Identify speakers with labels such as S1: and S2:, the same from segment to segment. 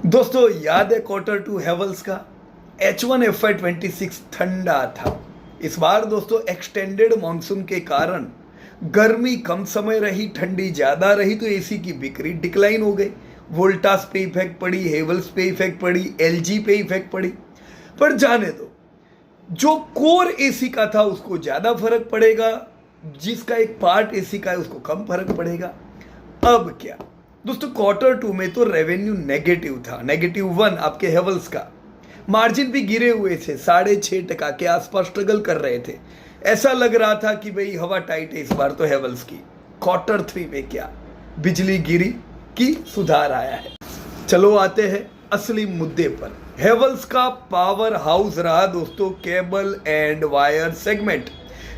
S1: दोस्तों याद है Q2 हेवल्स का H1 FY26 ठंडा था। इस बार दोस्तों एक्सटेंडेड मॉनसून के कारण गर्मी कम समय रही, ठंडी ज़्यादा रही, तो एसी की बिक्री डिक्लाइन हो गई। वोल्टास पे इफेक्ट पड़ी, हेवल्स पे इफेक्ट पड़ी, एलजी पे इफेक्ट पड़ी। पर जाने दो, जो कोर एसी का था उसको ज़्यादा फर्क पड़ेगा, जिसका एक पार्ट एसी का है उसको कम फर्क पड़ेगा। अब क्या दोस्तों, Q2 में तो रेवेन्यू नेगेटिव था, -1 आपके हेवल्स का। मार्जिन भी गिरे हुए थे, 6.5% के आसपास स्ट्रगल कर रहे थे। ऐसा लग रहा था कि भाई हवा टाइट है इस बार तो हेवल्स की। Q3 में क्या बिजली गिरी कि सुधार आया है। चलो आते हैं असली मुद्दे पर। हेवल्स का पावर हाउस रहा दोस्तों केबल एंड वायर सेगमेंट,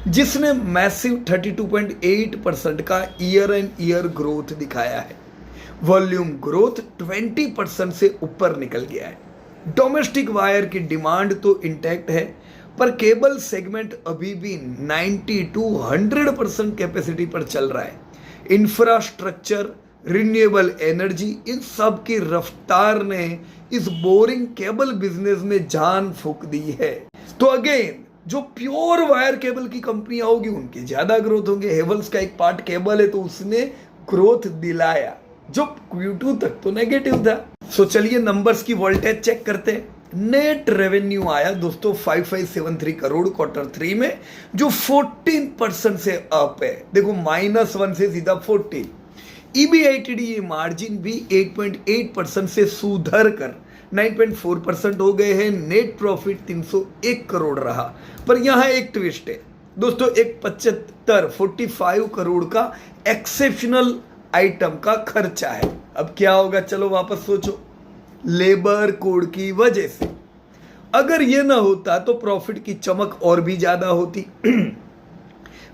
S1: जिसने मैसिव 32.8% का ईयर एंड ईयर ग्रोथ दिखाया है। वॉल्यूम ग्रोथ 20% से ऊपर निकल गया है। डोमेस्टिक वायर की डिमांड तो इंटैक्ट है, पर केबल सेगमेंट अभी भी 90 to 100% कैपेसिटी पर चल रहा है। इंफ्रास्ट्रक्चर, रिन्यूएबल एनर्जी, इन सब की रफ्तार ने इस बोरिंग केबल बिजनेस में जान फूंक दी है। तो अगेन जो प्योर वायर केबल की कंपनियां होगी उनके ज्यादा ग्रोथ होंगे। हेवल्स का एक पार्ट केबल है तो उसने ग्रोथ दिलाया, जो Q2 तक तो नेगेटिव था। सो चलिए नंबर्स की वोल्टेज चेक करते हैं। नेट रेवेन्यू आया दोस्तों 5573 करोड़ Q3 में, जो 14% से अप है। देखो -1 से सीधा 14। EBITD मार्जिन भी 8.8% से सुधर कर 9.4% हो गए हैं। नेट प्रॉफिट 301 करोड़ रहा, पर यहां एक ट्विस्ट है दोस्तों, एक 45 करोड़ का एक्सेप्शनल आइटम का खर्चा है। अब क्या होगा, चलो वापस सोचो। लेबर कोड की वजह से अगर ये ना होता तो प्रॉफिट की चमक और भी ज्यादा होती।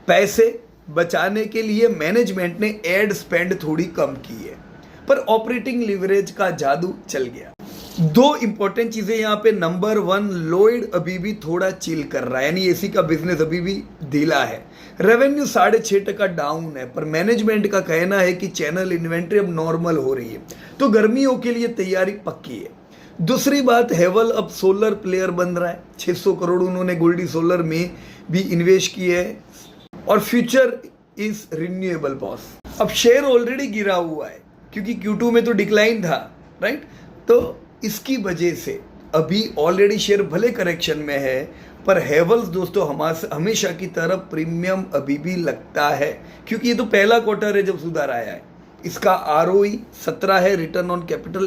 S1: पैसे बचाने के लिए मैनेजमेंट ने एड स्पेंड थोड़ी कम की है, पर ऑपरेटिंग लिवरेज का जादू चल गया। दो इंपॉर्टेंट चीजें यहाँ पे। नंबर 1, लॉयड अभी भी थोड़ा चिल कर रहा है, यानी एसी का बिजनेस अभी भी ढीला है। रेवेन्यू 6.5% डाउन है, पर मैनेजमेंट का कहना है कि चैनल इन्वेंट्री अब नॉर्मल हो रही है, तो गर्मियों के लिए तैयारी पक्की है। दूसरी बात, हेवल अब सोलर प्लेयर बन रहा है। 600 करोड़ उन्होंने गोल्डी सोलर में भी इन्वेस्ट किए है, और फ्यूचर इज रिन्यूएबल बॉस। अब शेयर ऑलरेडी गिरा हुआ है क्योंकि Q2 में तो डिक्लाइन था, राइट। तो इसकी वजह से अभी ऑलरेडी शेयर भले करेक्शन में है, पर हेवल्स दोस्तों हमेशा की तरह प्रीमियम अभी भी लगता है, क्योंकि ये तो पहला क्वार्टर है जब सुधार आया है। इसका ROE 17 है, रिटर्न ऑन कैपिटल